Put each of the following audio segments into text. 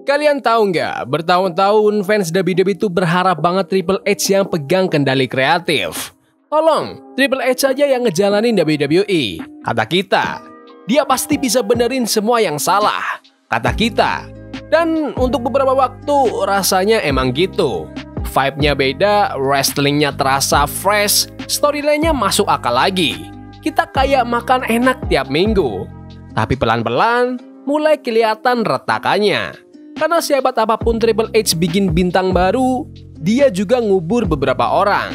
Kalian tahu nggak, bertahun-tahun fans WWE itu berharap banget Triple H yang pegang kendali kreatif. Tolong, Triple H aja yang ngejalanin WWE. Kata kita, dia pasti bisa benerin semua yang salah. Kata kita. Dan untuk beberapa waktu rasanya emang gitu. Vibe-nya beda, wrestlingnya terasa fresh, storyline-nya masuk akal lagi. Kita kayak makan enak tiap minggu. Tapi pelan-pelan mulai kelihatan retakannya. Karena sahabat apapun Triple H bikin bintang baru, dia juga ngubur beberapa orang.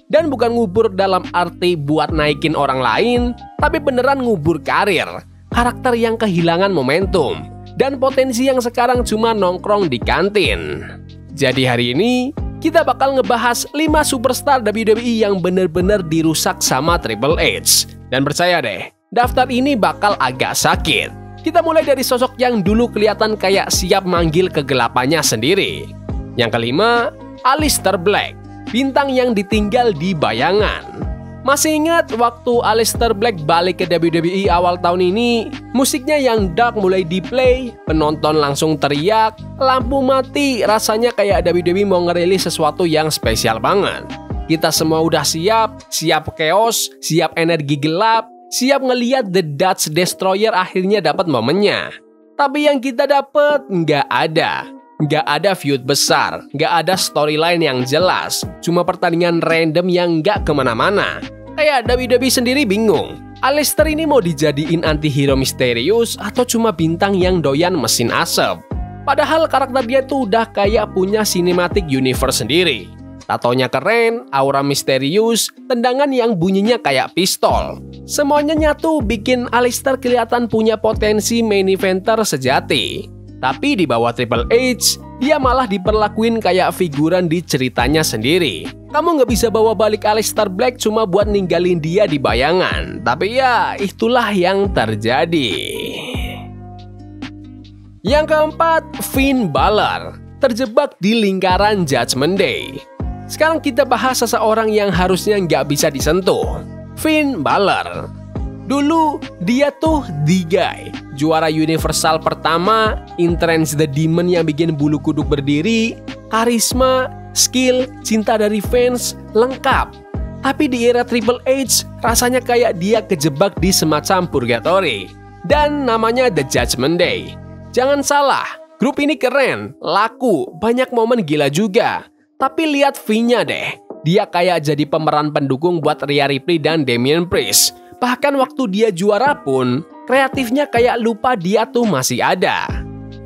Dan bukan ngubur dalam arti buat naikin orang lain, tapi beneran ngubur karir, karakter yang kehilangan momentum, dan potensi yang sekarang cuma nongkrong di kantin. Jadi hari ini, kita bakal ngebahas 5 superstar WWE yang bener-bener dirusak sama Triple H. Dan percaya deh, daftar ini bakal agak sakit. Kita mulai dari sosok yang dulu kelihatan kayak siap manggil kegelapannya sendiri. Yang kelima, Aleister Black, bintang yang ditinggal di bayangan. Masih ingat waktu Aleister Black balik ke WWE awal tahun ini, musiknya yang dark mulai di-play, penonton langsung teriak, lampu mati, rasanya kayak WWE mau ngerilis sesuatu yang spesial banget. Kita semua udah siap chaos, siap energi gelap, siap ngeliat The Dutch Destroyer akhirnya dapat momennya. Tapi yang kita dapat nggak ada. Nggak ada feud besar, nggak ada storyline yang jelas. Cuma pertandingan random yang nggak kemana-mana. Kayak WWE sendiri bingung. Aleister ini mau dijadiin anti-hero misterius atau cuma bintang yang doyan mesin asap? Padahal karakter dia tuh udah kayak punya cinematic universe sendiri. Tatonya keren, aura misterius, tendangan yang bunyinya kayak pistol. Semuanya nyatu bikin Aleister kelihatan punya potensi main eventer sejati. Tapi di bawah Triple H, dia malah diperlakuin kayak figuran di ceritanya sendiri. Kamu nggak bisa bawa balik Aleister Black cuma buat ninggalin dia di bayangan. Tapi ya, itulah yang terjadi. Yang keempat, Finn Balor, terjebak di lingkaran Judgment Day. Sekarang kita bahas seseorang yang harusnya nggak bisa disentuh. Finn Balor. Dulu dia tuh the guy, juara universal pertama, Entrance the Demon yang bikin bulu kuduk berdiri, karisma, skill, cinta dari fans, lengkap. Tapi di era Triple H, rasanya kayak dia kejebak di semacam purgatory. Dan namanya The Judgment Day. Jangan salah, grup ini keren, laku, banyak momen gila juga. Tapi lihat V-nya deh, dia kayak jadi pemeran pendukung buat Rhea Ripley dan Damian Priest. Bahkan waktu dia juara pun, kreatifnya kayak lupa dia tuh masih ada.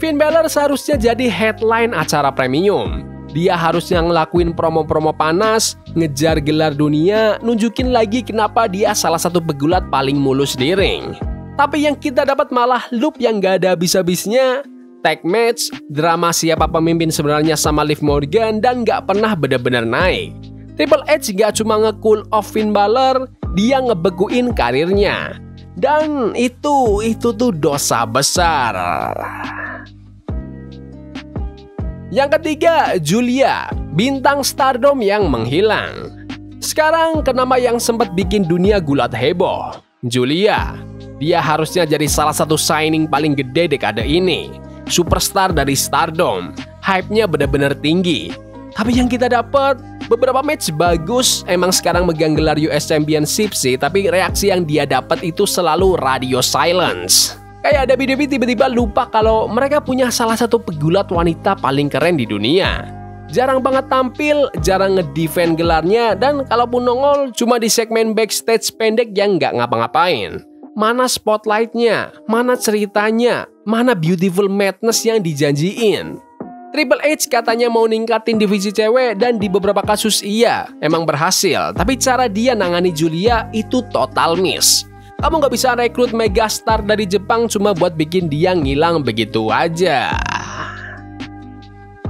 Finn Balor seharusnya jadi headline acara premium. Dia harusnya ngelakuin promo-promo panas, ngejar gelar dunia, nunjukin lagi kenapa dia salah satu pegulat paling mulus di ring. Tapi yang kita dapat malah loop yang gak ada habis-habisnya, tag match, drama siapa pemimpin sebenarnya sama Liv Morgan, dan gak pernah bener-bener naik. Triple H gak cuma nge-cool off Finn Balor, dia ngebekuin karirnya. Dan itu tuh dosa besar. Yang ketiga, Giulia, bintang Stardom yang menghilang. Sekarang ke nama yang sempat bikin dunia gulat heboh, Giulia. Dia harusnya jadi salah satu signing paling gede dekade ini. Superstar dari Stardom, hype-nya bener-bener tinggi. Tapi yang kita dapat beberapa match bagus, emang sekarang megang gelar US Championship sih, tapi reaksi yang dia dapat itu selalu radio silence. Kayak WWE tiba-tiba lupa kalau mereka punya salah satu pegulat wanita paling keren di dunia. Jarang banget tampil, jarang ngedefend gelarnya, dan kalaupun nongol cuma di segmen backstage pendek yang nggak ngapa-ngapain. Mana spotlightnya, mana ceritanya, mana beautiful madness yang dijanjiin. Triple H katanya mau ningkatin divisi cewek, dan di beberapa kasus iya, emang berhasil. Tapi cara dia nangani Giulia itu total miss. Kamu nggak bisa rekrut megastar dari Jepang cuma buat bikin dia ngilang begitu aja.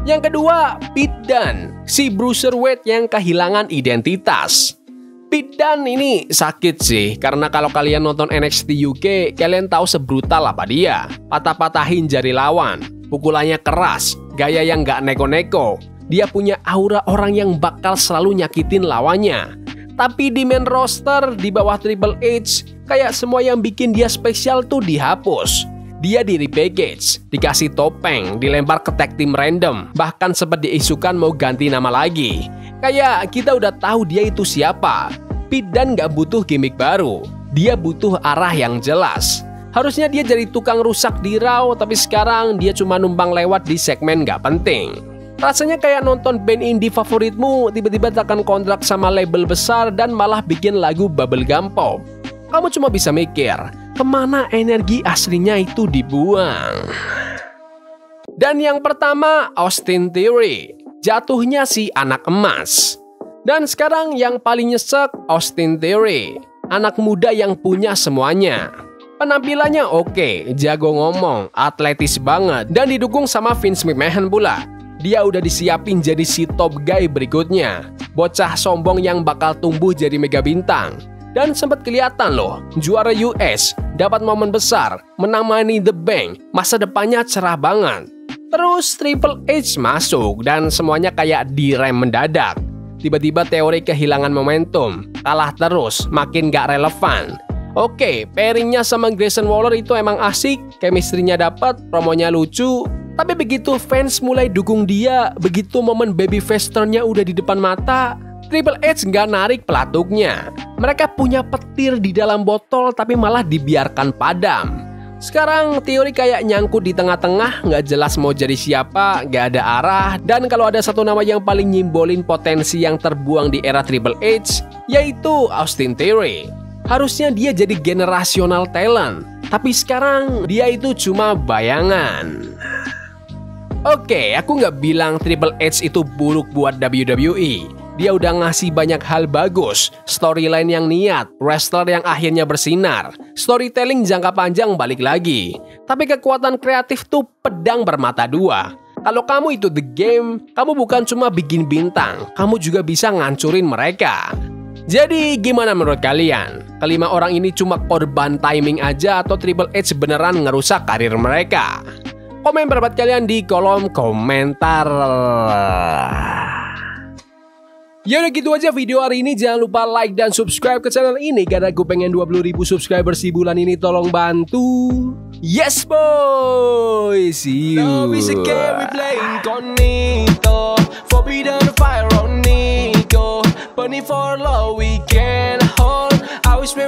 Yang kedua, Pete Dunne, si Bruiserweight yang kehilangan identitas. Pete Dunne ini sakit sih, karena kalau kalian nonton NXT UK, kalian tahu sebrutal apa dia. Patah-patahin jari lawan, pukulannya keras, gaya yang gak neko-neko. Dia punya aura orang yang bakal selalu nyakitin lawannya. Tapi di main roster, di bawah Triple H, kayak semua yang bikin dia spesial tuh dihapus. Dia di repackage, dikasih topeng, dilempar ke tag team random, bahkan sempat diisukan mau ganti nama lagi. Kayak kita udah tahu dia itu siapa. Pete Dunne gak butuh gimmick baru, dia butuh arah yang jelas. Harusnya dia jadi tukang rusak di Raw, tapi sekarang dia cuma numpang lewat di segmen gak penting. Rasanya kayak nonton band indie favoritmu tiba-tiba tekan kontrak sama label besar dan malah bikin lagu bubblegum pop. Kamu cuma bisa mikir, kemana energi aslinya itu dibuang? Dan yang pertama, Austin Theory. Jatuhnya si anak emas. Dan sekarang yang paling nyesek, Austin Theory. Anak muda yang punya semuanya. Penampilannya oke, jago ngomong, atletis banget, dan didukung sama Vince McMahon pula. Dia udah disiapin jadi si top guy berikutnya. Bocah sombong yang bakal tumbuh jadi mega bintang. Dan sempat kelihatan loh, juara US, dapat momen besar, menang Money in the Bank, masa depannya cerah banget. Terus Triple H masuk dan semuanya kayak direm mendadak. Tiba-tiba teori kehilangan momentum, kalah terus, makin gak relevan. Oke, pairingnya sama Grayson Waller itu emang asik, chemistry-nya dapat, promonya lucu. Tapi begitu fans mulai dukung dia, begitu momen babyface turn-nya udah di depan mata, Triple H nggak narik pelatuknya. Mereka punya petir di dalam botol tapi malah dibiarkan padam. Sekarang teori kayak nyangkut di tengah-tengah, nggak jelas mau jadi siapa, nggak ada arah. Dan kalau ada satu nama yang paling nyimbolin potensi yang terbuang di era Triple H, yaitu Austin Theory. Harusnya dia jadi generational talent, tapi sekarang dia itu cuma bayangan. Oke, aku nggak bilang Triple H itu buruk buat WWE. Dia udah ngasih banyak hal bagus, storyline yang niat, wrestler yang akhirnya bersinar, storytelling jangka panjang balik lagi. Tapi kekuatan kreatif tuh pedang bermata dua. Kalau kamu itu the game, kamu bukan cuma bikin bintang, kamu juga bisa ngancurin mereka. Jadi gimana menurut kalian? Kelima orang ini cuma korban timing aja atau Triple H beneran ngerusak karir mereka? Komen pendapat kalian di kolom komentar. Ya udah gitu aja video hari ini. Jangan lupa like dan subscribe ke channel ini karena gue pengen 20.000 subscriber si bulan ini. Tolong bantu. Yes boy. See you. Love is a game we play incognito. Forbidden fire on Nico. Burning for love we can hold. I wish we